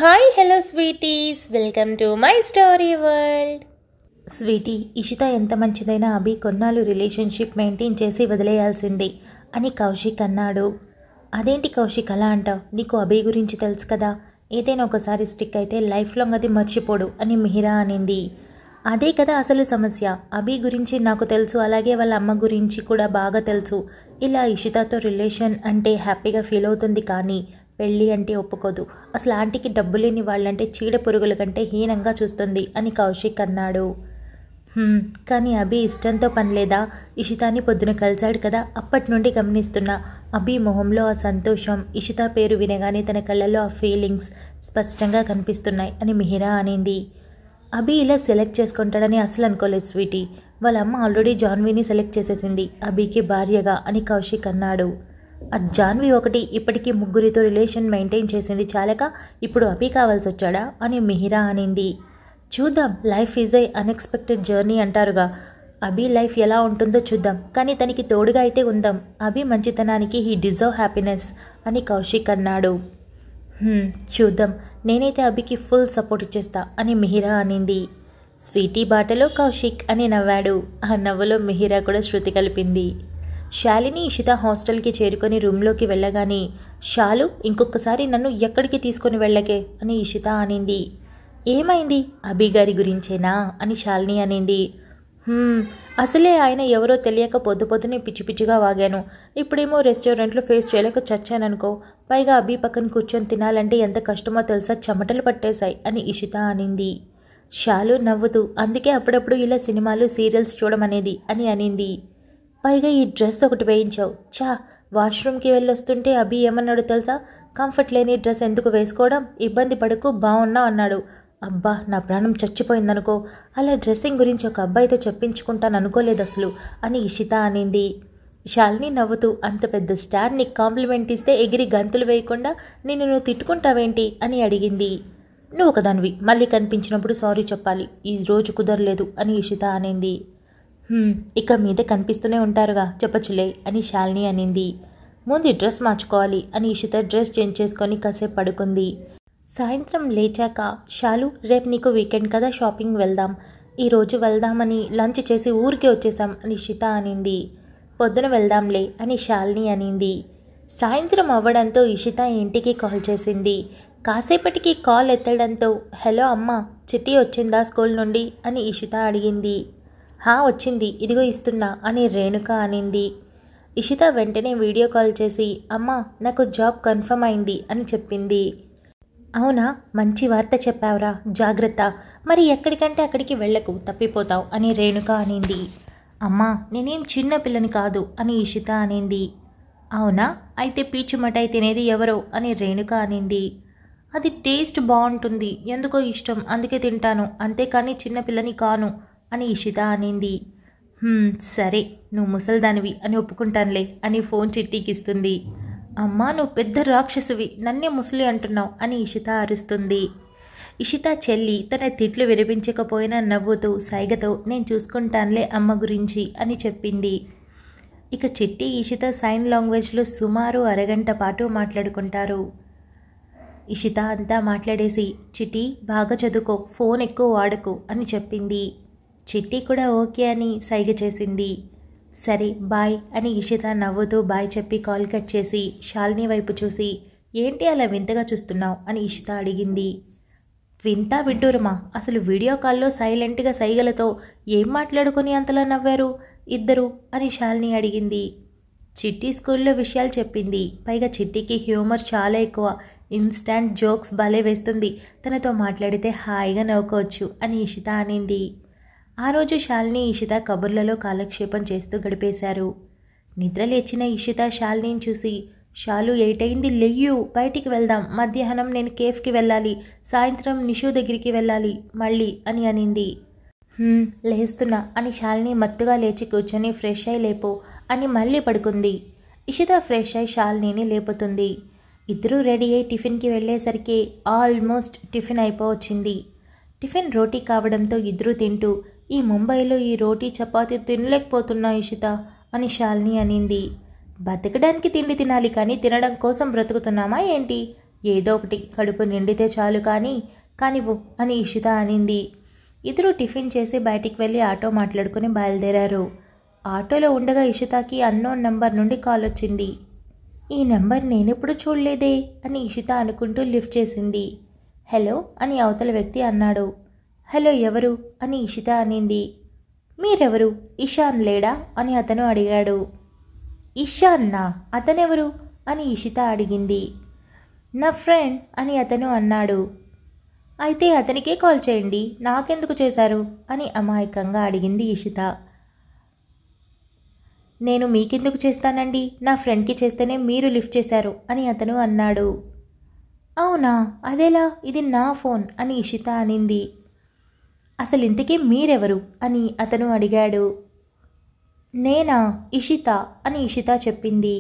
Hi hello sweeties, welcome to my story world. Sweetie, Ishita ఎంత మంచిదైనా అభి కొన్నాళ్ళు రిలేషన్షిప్ మెయింటైన్ చేసి వదిలేయాల్సిందే అని కౌశిక్ అన్నాడు. అదేంటి కౌశిక్ అలా అంటావు? నీకు అభి గురించి తెలుసు కదా, ఏదైనా ఒకసారి స్టిక్ అయితే లైఫ్ లాంగ్ అది మర్చిపోడు అని మిహిరా అనింది. అదే కదా అసలు సమస్య. అభి గురించి నాకు తెలుసు, అలాగే వాళ్ళ అమ్మ గురించి కూడా బాగా తెలుసు. ఇలా ఇషితతో రిలేషన్ అంటే హ్యాపీగా ఫీల్ అవుతుంది, కానీ పెళ్ళి అంటే ఒప్పుకోదు. అసలు ఆంటీకి డబ్బు లేని వాళ్ళంటే చీడ పురుగుల కంటే హీనంగా చూస్తుంది అని కౌశిక్ అన్నాడు. కానీ అభి ఇష్టంతో పనిలేదా? ఇషితాని పొద్దున కలిశాడు కదా, అప్పటి నుండి గమనిస్తున్నా. అభి మొహంలో ఆ సంతోషం, ఇషిత పేరు వినగానే తన కళ్ళల్లో ఆ ఫీలింగ్స్ స్పష్టంగా కనిపిస్తున్నాయి అని మిహిరా అనింది. అభి ఇలా సెలెక్ట్ చేసుకుంటాడని అసలు అనుకోలేదు స్వీటీ. వాళ్ళ అమ్మ ఆల్రెడీ జాన్వీని సెలెక్ట్ చేసేసింది అభికి భార్యగా అని కౌశిక్ అన్నాడు. ఆ జాన్వి ఒకటి ఇప్పటికీ ముగ్గురితో రిలేషన్ మెయింటైన్ చేసింది చాలక ఇప్పుడు అభి కావాల్సి వచ్చాడా అని మిహిరా అనింది. చూద్దాం, life is a unexpected journey అంటారుగా. అభి లైఫ్ ఎలా ఉంటుందో చూద్దాం, కానీ తనకి తోడుగా అయితే ఉందాం. అభి మంచితనానికి హీ డిజర్వ్ హ్యాపీనెస్ అని కౌశిక్ అన్నాడు. చూద్దాం, నేనైతే అభికి ఫుల్ సపోర్ట్ ఇచ్చేస్తా అని మిహిరా అనింది. స్వీటీ బాటలో కౌశిక్ అని నవ్వాడు. ఆ నవ్వులో మిహిరా కూడా శృతి కలిపింది. శాలిని ఇషిత హాస్టల్కి చేరుకొని రూమ్లోకి వెళ్ళగానే, శాలు ఇంకొకసారి నన్ను ఎక్కడికి తీసుకొని వెళ్ళకే అని ఇషిత అనింది. ఏమైంది? అభి గారి గురించేనా అని శాలిని అనింది. అసలే ఆయన ఎవరో తెలియక పొద్దు పొద్దునే పిచ్చి పిచ్చిగా వాగాను. ఇప్పుడేమో రెస్టారెంట్లో ఫేస్ చేయలేక చచ్చాననుకో. పైగా అభి పక్కన కూర్చొని తినాలంటే ఎంత కష్టమో తెలుసా, చెమటలు పట్టేశాయి అని ఇషిత అనింది. శాలు నవ్వుతూ, అందుకే అప్పుడప్పుడు ఇలా సినిమాలు సీరియల్స్ చూడమనేది అని అనింది. పైగా ఈ డ్రెస్ ఒకటి వేయించావు, వాష్రూమ్కి వెళ్ళొస్తుంటే అభి ఏమన్నాడు తెలుసా? కంఫర్ట్ లేని డ్రెస్ ఎందుకు వేసుకోవడం, ఇబ్బంది పడకు, బాగున్నావు అన్నాడు. అబ్బా, నా ప్రాణం చచ్చిపోయిందనుకో. అలా డ్రెస్సింగ్ గురించి ఒక అబ్బాయితో చెప్పించుకుంటాను అనుకోలేదు అసలు అని ఇషిత అనింది. శాలిని నవ్వుతూ, అంత పెద్ద స్టార్ నీకు కాంప్లిమెంట్ ఇస్తే ఎగిరి గంతులు వేయకుండా నువ్వు తిట్టుకుంటావేంటి అని అడిగింది. నువ్వు ఒకదానివి, మళ్ళీ కనిపించినప్పుడు సారీ చెప్పాలి, ఈ రోజు కుదరలేదు అని ఇషిత అనింది. ఇక మీద కనిపిస్తూనే ఉంటారుగా, చెప్పచ్చులే అని శాలిని అనింది. ముందు డ్రెస్ మార్చుకోవాలి అని ఇషిత డ్రెస్ చేంజ్ చేసుకొని కాసేపు పడుకుంది. సాయంత్రం లేచాక, శాలు రేపు నీకు వీకెండ్ కదా, షాపింగ్ వెళ్దాం. ఈరోజు వెళ్దామని లంచ్ చేసి ఊరికి వచ్చేసాం అని ఇషిత అనింది. పొద్దున వెళ్దాంలే అని శాలిని అనింది. సాయంత్రం అవ్వడంతో ఇషిత ఇంటికి కాల్ చేసింది. కాసేపటికి కాల్ ఎత్తడంతో, హలో అమ్మ, చిట్టి వచ్చిందా స్కూల్ నుండి అని ఇషిత అడిగింది. వచ్చింది, ఇదిగో ఇస్తున్నా అని రేణుక అనింది. ఇషిత వెంటనే వీడియో కాల్ చేసి, అమ్మా నాకు జాబ్ కన్ఫర్మ్ అయింది అని చెప్పింది. అవునా, మంచి వార్త చెప్పావురా, జాగ్రత్త, మరి ఎక్కడికంటే అక్కడికి వెళ్ళకు, తప్పిపోతావు అని రేణుక అనింది. అమ్మా నేనేం చిన్న పిల్లని కాదు అని ఇషిత అనింది. అవునా, అయితే పీచు మిఠాయి తినేది ఎవరో అని రేణుక అనింది. అది టేస్ట్ బాగుంటుంది, ఎందుకో ఇష్టం, అందుకే తింటాను, అంతేకాని చిన్నపిల్లని కాను అని ఇషిత అనింది. సరే, నువ్వు ముసల్దానివి అని ఒప్పుకుంటానులే అని ఫోన్ చిట్టికి ఇస్తుంది. అమ్మా నువ్వు పెద్ద రాక్షసువి, నన్నే ముసలి అంటున్నావు అని ఇషిత అరుస్తుంది. ఇషిత చెల్లి తన తిట్లు వినిపించకపోయినా నవ్వుతూ సైగతో, నేను చూసుకుంటానులే అమ్మ గురించి అని చెప్పింది. ఇక చిట్టి ఇషిత సైన్ లాంగ్వేజ్లో సుమారు అరగంట పాటు మాట్లాడుకుంటారు. ఇషిత అంతా మాట్లాడేసి, చిట్టి బాగా చదువుకో, ఫోన్ ఎక్కువ వాడకు అని చెప్పింది. చిట్టి కూడా ఓకే అని సైగ చేసింది. సరే బాయ్ అని ఇషిత నవ్వుతూ బాయ్ చెప్పి కాల్ కట్ చేసి శాలిని వైపు చూసి, ఏంటి అలా వింతగా చూస్తున్నావు అని ఇషిత అడిగింది. వింత విడ్డూరమా, అసలు వీడియో కాల్లో సైలెంట్గా సైగలతో ఏం మాట్లాడుకొని అంతలా నవ్వారు ఇద్దరు అని శాలిని అడిగింది. చిట్టి స్కూల్లో విషయాలు చెప్పింది. పైగా చిట్టికి హ్యూమర్ చాలా ఎక్కువ, ఇన్స్టాంట్ జోక్స్ భలే వేస్తుంది, తనతో మాట్లాడితే హాయిగా నవ్వుకోవచ్చు అని ఇషిత అనింది. ఆ రోజు శాలిని ఇషిత కబుర్లలో కాలక్షేపం చేస్తూ గడిపేశారు. నిద్ర లేచిన ఇషిత శాలినిని చూసి, శాలు 8 అయింది, లెయ్యు, బయటికి వెళ్దాం, మధ్యాహ్నం నేను కేఫ్కి వెళ్ళాలి, సాయంత్రం నిషు దగ్గరికి వెళ్ళాలి మళ్ళీ అని అనింది. లేస్తున్నా అని శాలిని మత్తుగా లేచి కూర్చొని ఫ్రెష్ అయి లేపు అని మళ్ళీ పడుకుంది. ఇషిత ఫ్రెష్ అయి శాలినిని లేపుతుంది. ఇద్దరూ రెడీ అయి టిఫిన్కి వెళ్ళేసరికి ఆల్మోస్ట్ టిఫిన్ అయిపోవచ్చింది. టిఫిన్ రోటీ కావడంతో ఇద్దరూ తింటూ, ఈ ముంబైలో ఈ రోటీ చపాతీ తినలేకపోతున్నా ఇషిత అని శాలిని అనింది. బతకడానికి తిండి తినాలి, కానీ తినడం కోసం బ్రతుకుతున్నామా ఏంటి? ఏదో ఒకటి కడుపు నిండితే చాలు కానివ్వు అని ఇషిత అనింది. ఇద్దరు టిఫిన్ చేసి బయటికి వెళ్ళి ఆటో మాట్లాడుకుని బయలుదేరారు. ఆటోలో ఉండగా ఇషితకి అన్నోన్ నంబర్ నుండి కాల్ వచ్చింది. ఈ నెంబర్ నేనెప్పుడు చూడలేదే అని ఇషిత అనుకుంటూ లిఫ్ట్ చేసింది. హలో అని అవతల వ్యక్తి అన్నాడు. హలో ఎవరు అని ఇషిత అనింది. మీరెవరు, ఇషాన్ లేడా అని అతను అడిగాడు. ఇషాన్నా, అతనెవరు అని ఇషిత అడిగింది. నా ఫ్రెండ్ అని అతను అన్నాడు. అయితే అతనికే కాల్ చేయండి, నాకెందుకు చేశారు అని అమాయకంగా అడిగింది ఇషిత. నేను మీకెందుకు చేస్తానండి, నా ఫ్రెండ్కి చేస్తేనే మీరు లిఫ్ట్ చేశారు అని అతను అన్నాడు. అవునా, అదేలా, ఇది నా ఫోన్ అని ఇషిత అనింది. అసలు ఇంతకీ మీరెవరు అని అతను అడిగాడు. నేనా, ఇషిత అని ఇషిత చెప్పింది.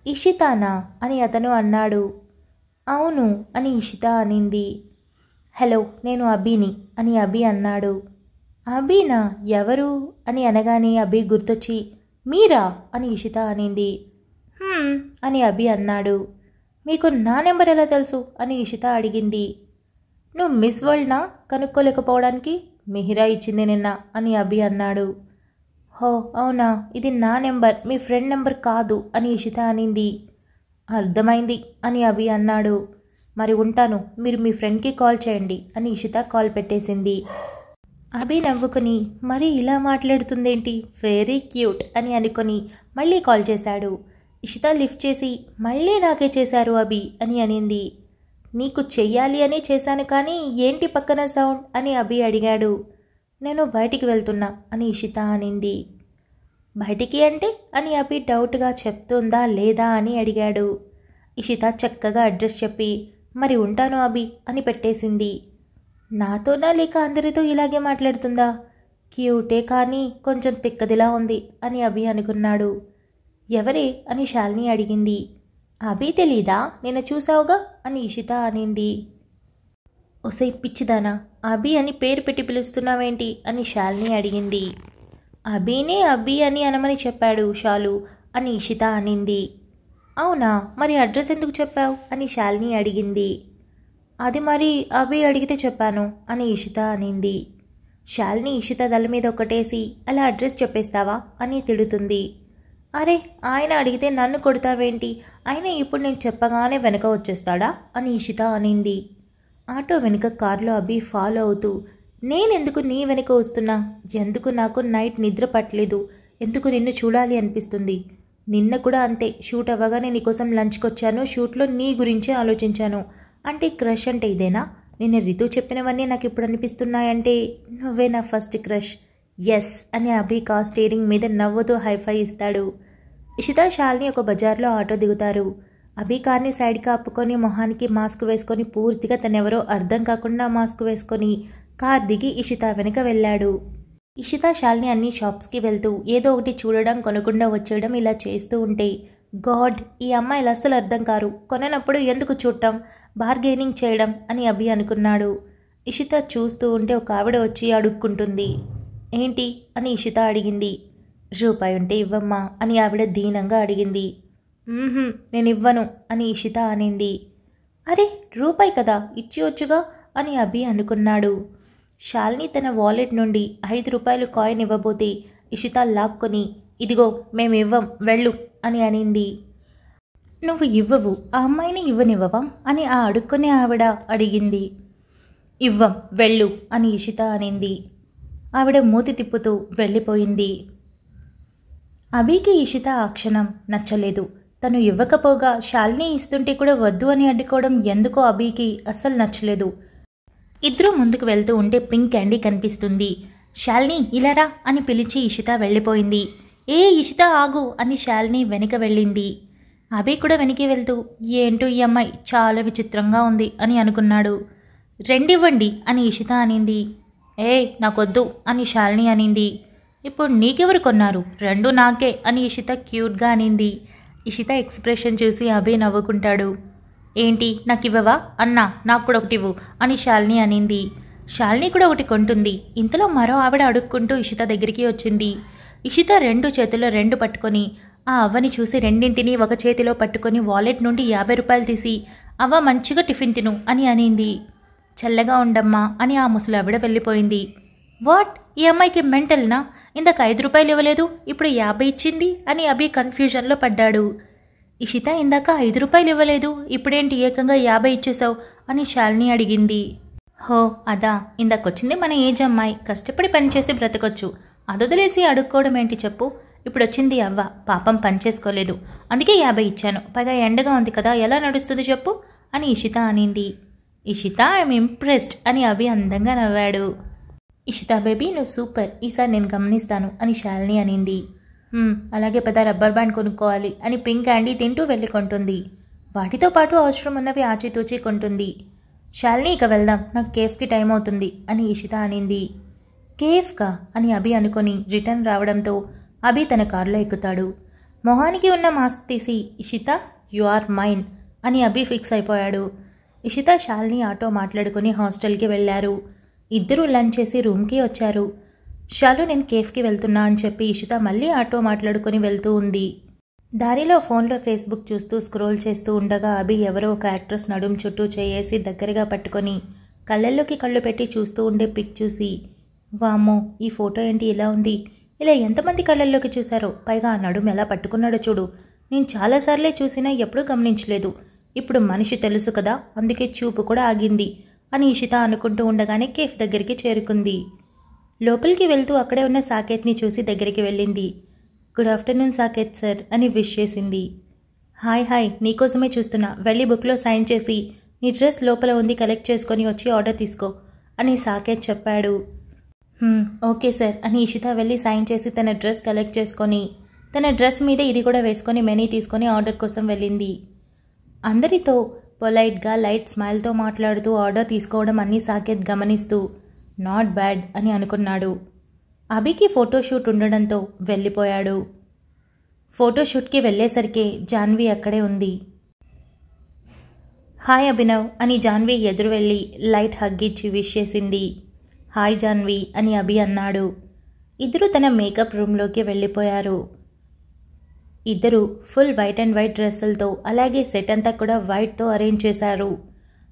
ఇషితానా అని అతను అన్నాడు. అవును అని ఇషిత అనింది. హలో, నేను అభిని అని అభి అన్నాడు. అభినా, ఎవరు అని అనగానే అభి గుర్తొచ్చి మీరా అని ఇషిత అనింది. అని అభి అన్నాడు. మీకు నా నెంబర్ ఎలా తెలుసు అని ఇషిత అడిగింది. నువ్వు మిస్ వరల్డ్నా కనుక్కోలేకపోవడానికి మిహిరా ఇచ్చింది నిన్న అని అభి అన్నాడు. హో అవునా, ఇది నా నెంబర్, మీ ఫ్రెండ్ నెంబర్ కాదు అని ఇషిత అనింది. అర్థమైంది అని అభి అన్నాడు. మరి ఉంటాను, మీరు మీ ఫ్రెండ్కి కాల్ చేయండి అని ఇషిత కాల్ పెట్టేసింది. అభి నవ్వుకుని మరి ఇలా మాట్లాడుతుందేంటి, వెరీ క్యూట్ అని అనుకొని మళ్ళీ కాల్ చేశాడు. ఇషిత లిఫ్ట్ చేసి మళ్ళీ నాకే చేశారు అభి అని అనింది. నీకు చెయ్యాలి అని చేశాను కానీ ఏంటి పక్కన సౌండ్ అని అభి అడిగాడు. నేను బయటికి వెళ్తున్నా అని ఇషిత అనింది. బయటికి అంటే అని అభి డౌట్గా చెప్తుందా లేదా అని అడిగాడు. ఇషిత చక్కగా అడ్రస్ చెప్పి మరి ఉంటాను అభి అని పెట్టేసింది. నాతోనా లేక అందరితో ఇలాగే మాట్లాడుతుందా, క్యూటే కానీ కొంచెం తిక్కదిలా ఉంది అని అభి అనుకున్నాడు. ఎవరే అని శాలిని అడిగింది. అభి తెలీదా, నిన్న చూసావుగా అని ఇషిత అనింది. ఒసై పిచ్చిదానా, అభి అని పేరు పెట్టి పిలుస్తున్నావేంటి అని శాలిని అడిగింది. అభినే అభి అని అనమని చెప్పాడు శాలు అని ఇషిత అనింది. అవునా, మరి అడ్రస్ ఎందుకు చెప్పావు అని శాలిని అడిగింది. అది మరి అభి అడిగితే చెప్పాను అని ఇషిత అనింది. శాలిని ఇషిత దళ మీద ఒకటేసి అలా అడ్రస్ చెప్పేస్తావా అని తిడుతుంది. అరే, ఆయన అడిగితే నన్ను కొడతావేంటి, ఆయన ఇప్పుడు నేను చెప్పగానే వెనక వచ్చేస్తాడా అని ఇషిత అనింది. ఆటో వెనుక కారులో అభి ఫాలో అవుతూ నేనెందుకు నీ వెనుక వస్తున్నా, ఎందుకు నాకు నైట్ నిద్ర పట్టలేదు, ఎందుకు నిన్ను చూడాలి అనిపిస్తుంది, నిన్న కూడా అంతే, షూట్ అవ్వగానే నీకోసం లంచ్కి వచ్చాను, షూట్లో నీ గురించే ఆలోచించాను, అంటే క్రష్ అంటే ఇదేనా, నిన్న రితు చెప్పినవన్నీ నాకు ఇప్పుడు అనిపిస్తున్నాయంటే నువ్వే నా ఫస్ట్ క్రష్, ఎస్ అని అభి కార్ స్టీరింగ్ మీద నవ్వుతూ హైఫై ఇస్తాడు. ఇషిత శాలిని ఒక బజార్లో ఆటో దిగుతారు. అభి కార్ని సైడ్కి ఆపుకొని మొహానికి మాస్క్ వేసుకొని పూర్తిగా తనెవరో అర్థం కాకుండా మాస్క్ వేసుకొని కార్ దిగి ఇషిత వెనుక వెళ్ళాడు. ఇషిత శాలిని అన్ని షాప్స్కి వెళ్తూ ఏదో ఒకటి చూడడం కొనకుండా వచ్చేయడం ఇలా చేస్తూ ఉంటే గాడ్, ఈ అమ్మాయిలు అస్సలు అర్థం కారు, కొననప్పుడు ఎందుకు చూడటం, బార్గెనింగ్ చేయడం అని అభి అనుకున్నాడు. ఇషిత చూస్తూ ఉంటే ఒక ఆవిడ వచ్చి అడుక్కుంటుంది. ఏంటి అని ఇషిత అడిగింది. రూపాయి ఉంటే ఇవ్వమ్మా అని ఆవిడ దీనంగా అడిగింది. నేను ఇవ్వను అని ఇషిత అనింది. అరే, రూపాయి కదా, ఇచ్చివచ్చుగా అని అభి అనుకున్నాడు. శాలిని తన వాలెట్ నుండి 5 రూపాయలు కాయిన్ ఇవ్వబోతే ఇషిత లాక్కొని ఇదిగో మేమివ్వం వెళ్ళు అని అనింది. నువ్వు ఇవ్వవు, ఆ అమ్మాయిని ఇవ్వనివ్వవా అని ఆ అడుక్కునే ఆవిడ అడిగింది. ఇవ్వం వెళ్ళు అని ఇషిత అనింది. ఆవిడ మూతి తిప్పుతూ వెళ్ళిపోయింది. అభికి ఇషిత ఆ క్షణం నచ్చలేదు. తను ఇవ్వకపోగా శాలిని ఇస్తుంటే కూడా వద్దు అని అడ్డుకోవడం ఎందుకో అభికి అస్సలు నచ్చలేదు. ఇద్దరూ ముందుకు వెళ్తూ ఉంటే పింక్ క్యాండీ కనిపిస్తుంది. శాలిని ఇలారా అని పిలిచి ఇషిత వెళ్ళిపోయింది. ఏ ఇషిత ఆగు అని శాలిని వెనుక వెళ్ళింది. అభి కూడా వెనక్కి వెళ్తూ ఏంటో ఈ అమ్మాయి చాలా విచిత్రంగా ఉంది అని అనుకున్నాడు. రెండివ్వండి అని ఇషిత అనింది. నాకొద్దు అని శాలిని అనింది. ఇప్పుడు నీకెవరు కొన్నారు, 2 నాకే అని ఇషిత క్యూట్గా అనింది. ఇషిత ఎక్స్ప్రెషన్ చూసి అభి నవ్వుకుంటాడు. ఏంటి నాకు ఇవ్వవా అన్నా, నాకు కూడా ఒకటి ఇవ్వు అని శాలిని అనింది. శాలిని కూడా ఒకటి కొంటుంది. ఇంతలో మరో ఆవిడ అడుక్కుంటూ ఇషిత దగ్గరికి వచ్చింది. ఇషిత 2 చేతుల్లో 2 పట్టుకొని ఆ అవ్వని చూసి రెండింటినీ ఒక చేతిలో పట్టుకొని వాలెట్ నుండి 50 రూపాయలు తీసి అవ్వ మంచిగా టిఫిన్ తిను అని అనింది. చల్లగా ఉండమ్మా అని ఆ ముసలావిడ వెళ్ళిపోయింది. వాట్, ఈ అమ్మాయికి మెంటల్నా? ఇందాక 5 రూపాయలు ఇవ్వలేదు, ఇప్పుడు 50 ఇచ్చింది అని అభి కన్ఫ్యూజన్లో పడ్డాడు. ఇషిత ఇందాక 5 రూపాయలు ఇవ్వలేదు, ఇప్పుడేంటి ఏకంగా 50 ఇచ్చేసావు అని శాలిని అడిగింది. హో అదా, ఇందాకొచ్చింది మన ఏజ్ అమ్మాయి, కష్టపడి పనిచేసి బ్రతకొచ్చు, అదొదిలేసి అడుక్కోవడం ఏంటి చెప్పు. ఇప్పుడు వచ్చింది అవ్వ, పాపం పని చేసుకోలేదు, అందుకే 50 ఇచ్చాను, పైగా ఎండగా ఉంది కదా, ఎలా నడుస్తుంది చెప్పు అని ఇషిత అనింది. ఇషిత ఐఎమ్ ఇంప్రెస్డ్ అని అభి అందంగా నవ్వాడు. ఇషిత బేబీ నువ్వు సూపర్, ఈసారి నేను గమనిస్తాను అని శాలిని అనింది. అలాగే పెద్ద రబ్బర్ బ్యాండ్ కొనుక్కోవాలి అని పింక్ క్యాండీ తింటూ వెళ్ళి కొంటుంది. వాటితో పాటు అవసరం ఉన్నవి ఆచితూచి కొంటుంది. శాలిని ఇక వెళ్దాం, నాకు కేఫ్కి టైం అవుతుంది అని ఇషిత అనింది. కేఫ్కా అని అభి అనుకొని రిటర్న్ రావడంతో అభి తన కారులో ఎక్కుతాడు. మొహానికి ఉన్న మాస్క్ తీసి ఇషిత యు ఆర్ మైన్ అని అభి ఫిక్స్ అయిపోయాడు. ఇషిత శాలిని ఆటో మాట్లాడుకుని హాస్టల్కి వెళ్లారు. ఇద్దరూ లంచ్ చేసి రూమ్కి వచ్చారు. శాలు నేను కేఫ్కి వెళ్తున్నా అని చెప్పి ఇషిత మళ్ళీ ఆటో మాట్లాడుకుని వెళ్తూ ఉంది. దారిలో ఫోన్లో ఫేస్బుక్ చూస్తూ స్క్రోల్ చేస్తూ ఉండగా అభి ఎవరో ఒక యాక్ట్రెస్ నడుం చుట్టూ చేయేసి దగ్గరగా పట్టుకొని కళ్ళల్లోకి కళ్ళు పెట్టి చూస్తూ ఉండే పిక్ చూసి, వామ్మో ఈ ఫోటో ఏంటి ఇలా ఉంది, ఇలా ఎంతమంది కళ్ళల్లోకి చూశారో, పైగా ఆ నడుము ఎలా పట్టుకున్నాడో చూడు, నేను చాలాసార్లే చూసినా ఎప్పుడూ గమనించలేదు, ఇప్పుడు మనిషి తెలుసు కదా అందుకే చూపు కూడా ఆగింది అని ఇషిత అనుకుంటూ ఉండగానే కేఫ్ దగ్గరికి చేరుకుంది. లోపలికి వెళ్తూ అక్కడే ఉన్న సాకేత్ని చూసి దగ్గరికి వెళ్ళింది. గుడ్ ఆఫ్టర్నూన్ సాకేత్ సార్ అని విష్ చేసింది. హాయ్ నీకోసమే చూస్తున్నా, వెళ్ళి బుక్లో సైన్ చేసి నీ డ్రెస్ లోపల ఉంది కలెక్ట్ చేసుకొని వచ్చి ఆర్డర్ తీసుకో అని సాకేత్ చెప్పాడు. ఓకే సార్ అని ఇషిత వెళ్ళి సైన్ చేసి తన డ్రెస్ కలెక్ట్ చేసుకొని తన డ్రెస్ మీద ఇది కూడా వేసుకొని మెనీ తీసుకొని ఆర్డర్ కోసం వెళ్ళింది. అందరితో పొలైట్గా లైట్ స్మైల్తో మాట్లాడుతూ ఆర్డర్ తీసుకోవడం అన్నీ సాకేత్ గమనిస్తూ నాట్ బ్యాడ్ అని అనుకున్నాడు. అభికి ఫోటోషూట్ ఉండడంతో వెళ్ళిపోయాడు. ఫోటోషూట్కి వెళ్ళేసరికి జాన్వి అక్కడే ఉంది. హాయ్ అభినవ్ అని జాన్వి ఎదురు వెళ్ళి లైట్ హగ్ ఇచ్చి విష్ చేసింది. హాయ్ జాన్వి అని అభి అన్నాడు. ఇద్దరు తన మేకప్ రూమ్లోకి వెళ్ళిపోయారు. ఇద్దరు ఫుల్ వైట్ అండ్ వైట్ డ్రెస్సులతో అలాగే సెట్ అంతా కూడా వైట్తో అరేంజ్ చేశారు.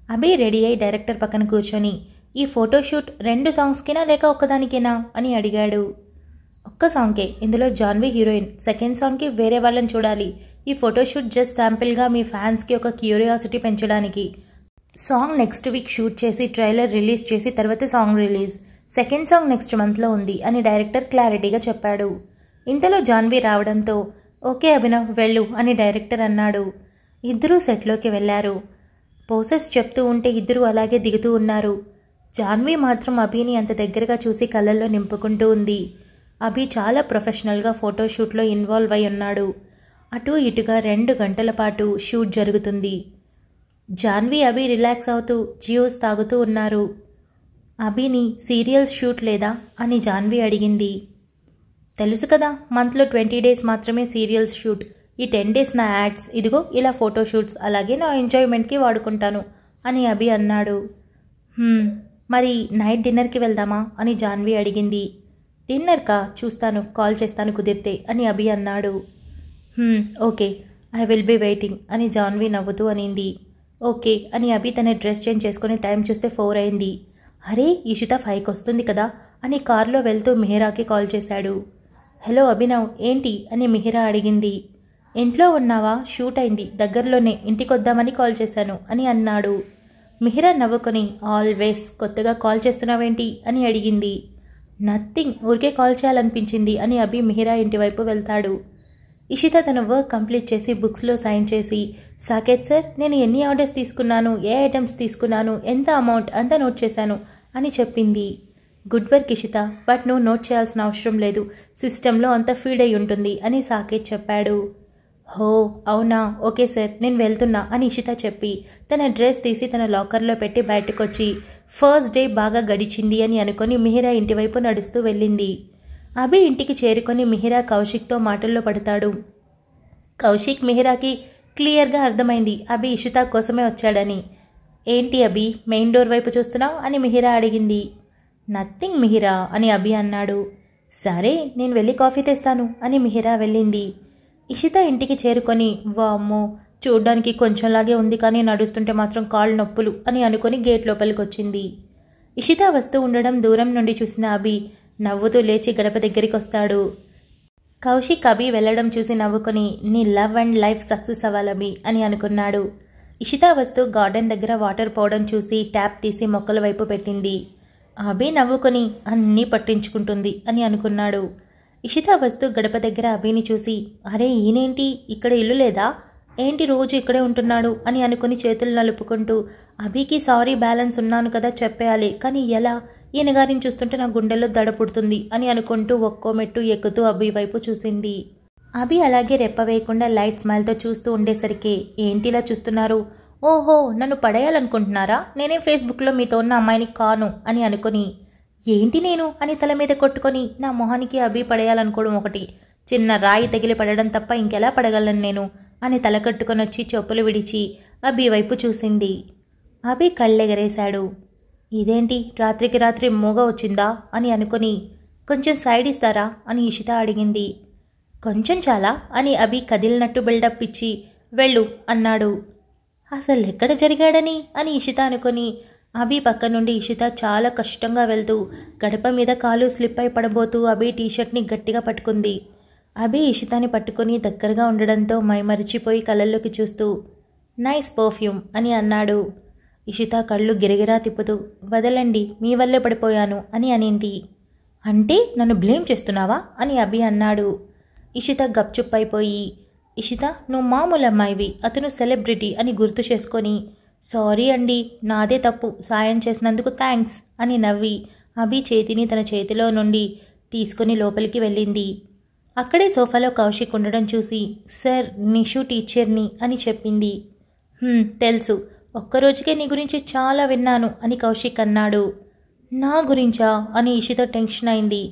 అభి రెడీ అయి డైరెక్టర్ పక్కన కూర్చొని ఈ ఫోటోషూట్ 2 సాంగ్స్కినా లేక ఒక్కదానికేనా అని అడిగాడు. ఒక్క సాంగ్కే, ఇందులో జాన్వి హీరోయిన్, సెకండ్ సాంగ్కి వేరే వాళ్ళని చూడాలి, ఈ ఫోటోషూట్ జస్ట్ శాంపిల్గా మీ ఫ్యాన్స్కి ఒక క్యూరియాసిటీ పెంచడానికి, సాంగ్ నెక్స్ట్ వీక్ షూట్ చేసి ట్రైలర్ రిలీజ్ చేసి తర్వాత song release, second song next మంత్లో ఉంది అని డైరెక్టర్ క్లారిటీగా చెప్పాడు. ఇంతలో జాన్వి రావడంతో ఓకే అభినవ్ వెళ్ళు అని డైరెక్టర్ అన్నాడు. ఇద్దరూ సెట్లోకి వెళ్ళారు. పోసెస్ చెప్తూ ఉంటే ఇద్దరూ అలాగే దిగుతూ ఉన్నారు. జాన్వి మాత్రం అభిని అంత దగ్గరగా చూసి కళ్ళల్లో నింపుకుంటూ ఉంది. అభి చాలా ప్రొఫెషనల్గా ఫోటోషూట్లో ఇన్వాల్వ్ అయి ఉన్నాడు. అటు ఇటుగా 2 గంటల పాటు షూట్ జరుగుతుంది. జాన్వి అభి రిలాక్స్ అవుతూ జ్యూస్ తాగుతూ ఉన్నారు. అభిని సీరియల్స్ షూట్ లేదా అని జాన్వి అడిగింది. తెలుసు కదా, మంత్లో 20 days మాత్రమే సీరియల్స్ షూట్, ఈ 10 days నా యాడ్స్, ఇదిగో ఇలా ఫోటోషూట్స్, అలాగే నా ఎంజాయ్మెంట్కి వాడుకుంటాను అని అభి అన్నాడు. మరి నైట్ డిన్నర్కి వెళ్దామా అని జాన్వి అడిగింది. డిన్నర్కా, చూస్తాను, కాల్ చేస్తాను కుదిరితే అని అభి అన్నాడు. Okay I will be waiting అని జాన్వి నవ్వుతూ అనింది. ఓకే అని అభి తన డ్రెస్ చేంజ్ చేసుకుని టైం చూస్తే 4 అయింది. అరే ఇషిత 5కి వస్తుంది కదా అని కారులో వెళ్తూ మిహిరాకి కాల్ చేశాడు. హలో అభినవ్ ఏంటి అని మిహిరా అడిగింది. ఇంట్లో ఉన్నావా, షూట్ అయింది, దగ్గరలోనే, ఇంటికొద్దామని కాల్ చేశాను అని అన్నాడు. మిహిరా నవ్వుకొని ఆల్వేస్, కొత్తగా కాల్ చేస్తున్నావేంటి అని అడిగింది. నథింగ్, ఊరికే కాల్ చేయాలనిపించింది అని అభి మిహిరా ఇంటి వైపు వెళ్తాడు. ఇషిత తన వర్క్ కంప్లీట్ చేసి బుక్స్లో సైన్ చేసి సాకేత్ సార్ నేను ఎన్ని ఆర్డర్స్ తీసుకున్నాను, ఏ ఐటమ్స్ తీసుకున్నాను, ఎంత అమౌంట్ అంతా నోట్ చేశాను అని చెప్పింది. గుడ్ వర్క్ ఇషిత, బట్ నువ్వు నోట్ చేయాల్సిన అవసరం లేదు, సిస్టంలో అంతా ఫీడ్ అయి ఉంటుంది అని సాకేత్ చెప్పాడు. హో అవునా, ఓకే సార్ నేను వెళ్తున్నా అని ఇషిత చెప్పి తన డ్రెస్ తీసి తన లాకర్లో పెట్టి బయటకొచ్చి ఫస్ట్ డే బాగా గడిచింది అని అనుకొని మిహిరా ఇంటివైపు నడుస్తూ వెళ్ళింది. అభి ఇంటికి చేరుకొని మిహిరా కౌశిక్తో మాటల్లో పడతాడు. కౌశిక్ మిహిరాకి క్లియర్గా అర్థమైంది అభి ఇషిత కోసమే వచ్చాడని. ఏంటి అభి మెయిన్ డోర్ వైపు చూస్తున్నావు అని మిహిరా అడిగింది. నథింగ్ మిహిరా అని అభి అన్నాడు. సరే నేను వెళ్ళి కాఫీ తెస్తాను అని మిహిరా వెళ్ళింది. ఇషిత ఇంటికి చేరుకొని వామ్మో చూడ్డానికి కొంచెంలాగే ఉంది కానీ నడుస్తుంటే మాత్రం కాళ్ళు నొప్పులు అని అనుకుని గేట్ లోపలికి వచ్చింది. ఇషిత వస్తూ ఉండడం దూరం నుండి చూసిన అభి నవ్వుతూ లేచి గడప దగ్గరికి వస్తాడు. కౌశిక్ అభి వెళ్లడం చూసి నవ్వుకొని నీ లవ్ అండ్ లైఫ్ సక్సెస్ అవ్వాలభి అని అనుకున్నాడు. ఇషిత వస్తూ గార్డెన్ దగ్గర వాటర్ పోవడం చూసి ట్యాప్ తీసి మొక్కల వైపు పెట్టింది. అభి నవ్వుకొని అన్నీ పట్టించుకుంటుంది అని అనుకున్నాడు. ఇషిత వస్తూ గడప దగ్గర అభిని చూసి అరే ఈయనేంటి ఇక్కడ ఇల్లు లేదా, ఏంటి రోజు ఇక్కడే ఉంటున్నాడు అని అనుకుని చేతులు నలుపుకుంటూ అభికి సారీ బ్యాలెన్స్ ఉన్నాను కదా చెప్పేయాలి కానీ ఎలా, ఈయన గారిని చూస్తుంటే నా గుండెల్లో దడ పుడుతుంది అని అనుకుంటూ ఒక్కో మెట్టు ఎక్కుతూ అభి వైపు చూసింది. అభి అలాగే రెప్పవేయకుండా లైట్ స్మైల్తో చూస్తూ ఉండేసరికి ఏంటిలా చూస్తున్నారు, ఓహో నన్ను పడేయాలనుకుంటున్నారా, నేనే ఫేస్బుక్లో మీతో ఉన్న అమ్మాయిని కాను అని అనుకుని ఏంటి నేను అని తల మీద కొట్టుకొని నా మొహానికి అభి పడేయాలనుకోవడం ఒకటి, చిన్న రాయి తగిలి పడడం తప్ప ఇంకెలా పడగలను నేను అని తల కట్టుకొని వచ్చి చెప్పులు విడిచి అభి వైపు చూసింది. అభి కళ్ళెగరేశాడు. ఇదేంటి రాత్రికి రాత్రి మూగ వచ్చిందా అని అనుకుని కొంచెం సైడ్ ఇస్తారా అని ఇషిత అడిగింది. కొంచెం చాలా అని అభి కదిలినట్టు బిల్డప్ ఇచ్చి వెళ్ళు అన్నాడు. అసలు ఎక్కడ జరిగాడని అని ఇషిత అనుకుని అభి పక్క నుండి ఇషిత చాలా కష్టంగా వెళ్తూ గడప మీద కాలు స్లిప్ అయి పడబోతూ అభి టీషర్ట్ని గట్టిగా పట్టుకుంది. అభి ఇషితాని పట్టుకుని దగ్గరగా ఉండడంతో మైమరిచిపోయి కళ్ళల్లోకి చూస్తూ నైస్ పర్ఫ్యూమ్ అని అన్నాడు. ఇషిత కళ్ళు గిరగిరా తిప్పుతూ వదలండి మీ వల్లే పడిపోయాను అని అనింది. అంటే నన్ను బ్లేమ్ చేస్తున్నావా అని అభి అన్నాడు. ఇషిత గప్చుప్పైపోయి ఇషిత నువ్వు మామూలు అమ్మాయివి, అతను సెలబ్రిటీ అని గుర్తు చేసుకొని సారీ అండి నాదే తప్పు, సాయం చేసినందుకు థ్యాంక్స్ అని నవ్వి అభి చేతిని తన చేతిలో నుండి తీసుకుని లోపలికి వెళ్ళింది. అక్కడే సోఫాలో కౌశిక్ ఉండడం చూసి సార్ నిషు టీచర్ని అని చెప్పింది. తెలుసు, ఒక్కరోజుకే నీ గురించి చాలా విన్నాను అని కౌశిక్ అన్నాడు. నా గురించా అని ఇషిత టెన్షన్ అయింది.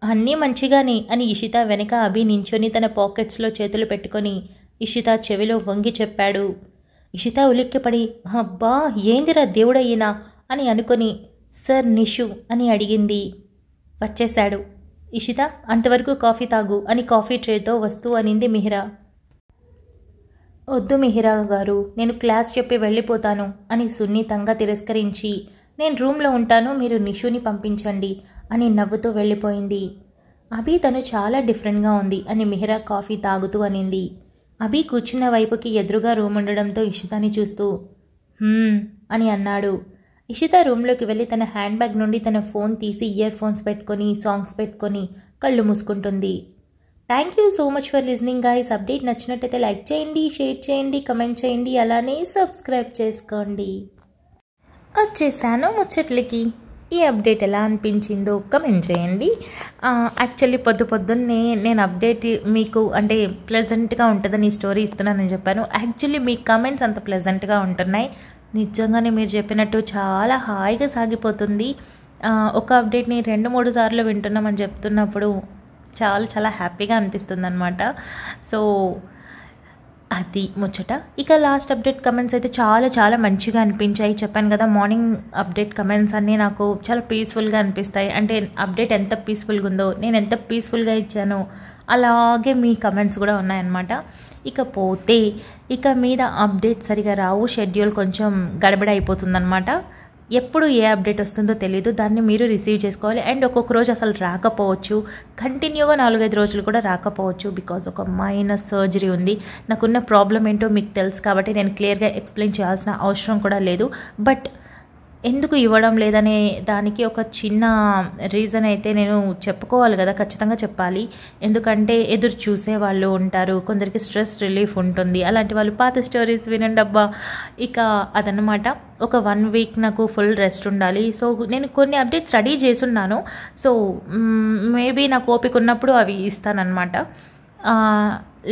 అన్నీ మంచిగానే అని ఇషిత వెనక అభి నించొని తన పాకెట్స్లో చేతులు పెట్టుకొని ఇషిత చెవిలో వంగి చెప్పాడు. ఇషిత ఉలిక్కిపడి అబ్బా ఏందిరా దేవుడయ్యినా అని అనుకొని సార్ నిషు అని అడిగింది. వచ్చేశాడు. ఇషిత అంతవరకు కాఫీ తాగు అని కాఫీ ట్రేతో వస్తూ అనింది మిహిరా. వద్దు మిహిరా గారు, నేను క్లాస్ చెప్పి వెళ్ళిపోతాను అని సున్నితంగా తిరస్కరించి నేను రూమ్లో ఉంటాను, మీరు నిషుని పంపించండి అని నవ్వుతూ వెళ్ళిపోయింది. అభి తను చాలా డిఫరెంట్గా ఉంది అని మిహిరా కాఫీ తాగుతూ అనింది. అభి కూర్చున్న వైపుకి ఎదురుగా రూమ్ ఉండడంతో ఇషితాని చూస్తూ అని అన్నాడు. ఇషిత రూమ్లోకి వెళ్ళి తన హ్యాండ్ బ్యాగ్ నుండి తన ఫోన్ తీసి ఇయర్ ఫోన్స్ పెట్టుకొని సాంగ్స్ పెట్టుకొని కళ్ళు మూసుకుంటుంది. Thank you so much for listening guys. Update నచ్చినట్టయితే లైక్ చేయండి, షేర్ చేయండి, కమెంట్ చేయండి, అలానే సబ్స్క్రైబ్ చేసుకోండి. వచ్చేసాను ముచ్చట్లకి. ఈ అప్డేట్ ఎలా అనిపించిందో కమెంట్ చేయండి. యాక్చువల్లీ పొద్దున్నే నేను అప్డేట్ మీకు అంటే ప్లెజెంట్గా ఉంటుందని ఈ స్టోరీ ఇస్తున్నానని చెప్పాను. యాక్చువల్లీ మీ కమెంట్స్ అంత ప్లెజెంట్గా ఉంటున్నాయి. నిజంగానే మీరు చెప్పినట్టు చాలా హాయిగా సాగిపోతుంది. ఒక అప్డేట్ని 2-3 సార్లు వింటున్నామని చెప్తున్నప్పుడు చాలా చాలా హ్యాపీగా అనిపిస్తుంది అనమాట. సో అది ముచ్చట. ఇక లాస్ట్ అప్డేట్ కమెంట్స్ అయితే చాలా చాలా మంచిగా అనిపించాయి. చెప్పాను కదా, మార్నింగ్ అప్డేట్ కమెంట్స్ అన్నీ నాకు చాలా పీస్ఫుల్గా అనిపిస్తాయి. అంటే అప్డేట్ ఎంత పీస్ఫుల్గా ఉందో, నేను ఎంత పీస్ఫుల్గా ఇచ్చానో అలాగే మీ కమెంట్స్ కూడా ఉన్నాయన్నమాట. ఇకపోతే ఇక మీద అప్డేట్ సరిగా రావు, షెడ్యూల్ కొంచెం గడబడ అయిపోతుందన్నమాట. ఎప్పుడు ఏ అప్డేట్ వస్తుందో తెలీదు, దాన్ని మీరు రిసీవ్ చేసుకోవాలి. అండ్ ఒక్కొక్క రోజు అసలు రాకపోవచ్చు, కంటిన్యూగా 4-5 రోజులు కూడా రాకపోవచ్చు. బికాజ్ ఒక మైనస్ సర్జరీ ఉంది. నాకున్న ప్రాబ్లం ఏంటో మీకు తెలుసు కాబట్టి నేను క్లియర్గా ఎక్స్ప్లెయిన్ చేయాల్సిన అవసరం కూడా లేదు. బట్ ఎందుకు ఇవ్వడం లేదనే దానికి ఒక చిన్న రీజన్ అయితే నేను చెప్పుకోవాలి కదా, ఖచ్చితంగా చెప్పాలి. ఎందుకంటే ఎదురు చూసే వాళ్ళు ఉంటారు, కొందరికి స్ట్రెస్ రిలీఫ్ ఉంటుంది. అలాంటి వాళ్ళు పాత స్టోరీస్ వినండి అబ్బా. ఇక అదనమాట, ఒక 1 వీక్ నాకు ఫుల్ రెస్ట్ ఉండాలి. సో నేను కొన్ని అప్డేట్స్ స్టడీ చేసున్నాను. సో మేబీ నాకు ఓపిక ఉన్నప్పుడు అవి ఇస్తానన్నమాట.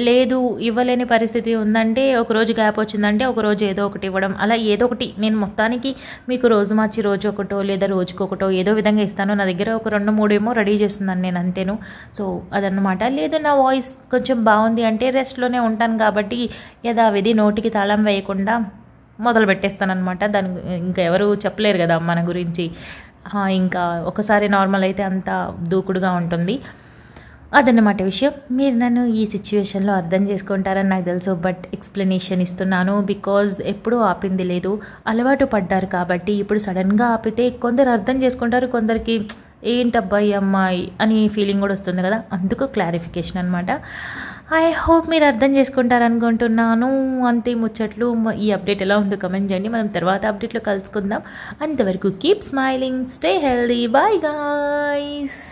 లేదు ఇవ్వలేని పరిస్థితి ఉందంటే, ఒకరోజు గ్యాప్ వచ్చిందంటే ఒకరోజు ఏదో ఒకటి ఇవ్వడం, అలా ఏదో ఒకటి. నేను మొత్తానికి మీకు రోజు మార్చి రోజు ఒకటో లేదా రోజుకొకటో ఏదో విధంగా ఇస్తాను. నా దగ్గర ఒక 2-3 ఏమో రెడీ చేస్తున్నాను నేను, అంతేను. సో అదన్నమాట. లేదు నా వాయిస్ కొంచెం బాగుంది అంటే రెస్ట్లోనే ఉంటాను కాబట్టి యథావిధి నోటికి తాళం వేయకుండా మొదలు పెట్టేస్తానమాట. దాని ఇంకా ఎవరు చెప్పలేరు కదా మన గురించి. ఇంకా ఒకసారి నార్మల్ అయితే అంత దూకుడుగా ఉంటుంది. అదన్నమాట విషయం. మీరు నన్ను ఈ సిచ్యువేషన్లో అర్థం చేసుకుంటారని నాకు తెలుసు, బట్ ఎక్స్ప్లెనేషన్ ఇస్తున్నాను బికాజ్ ఎప్పుడూ ఆపింది లేదు, అలవాటు పడ్డారు కాబట్టి. ఇప్పుడు సడన్గా ఆపితే కొందరు అర్థం చేసుకుంటారు, కొందరికి ఏంటబ్బాయి అమ్మాయి అని ఫీలింగ్ కూడా వస్తుంది కదా, అందుకు క్లారిఫికేషన్ అనమాట. ఐ హోప్ మీరు అర్థం చేసుకుంటారనుకుంటున్నాను. అంతే ముచ్చట్లు. ఈ అప్డేట్ ఎలా ఉందో కమెంట్ చేయండి. మనం తర్వాత అప్డేట్లో కలుసుకుందాం. అంతవరకు keep smiling, stay healthy, bye guys.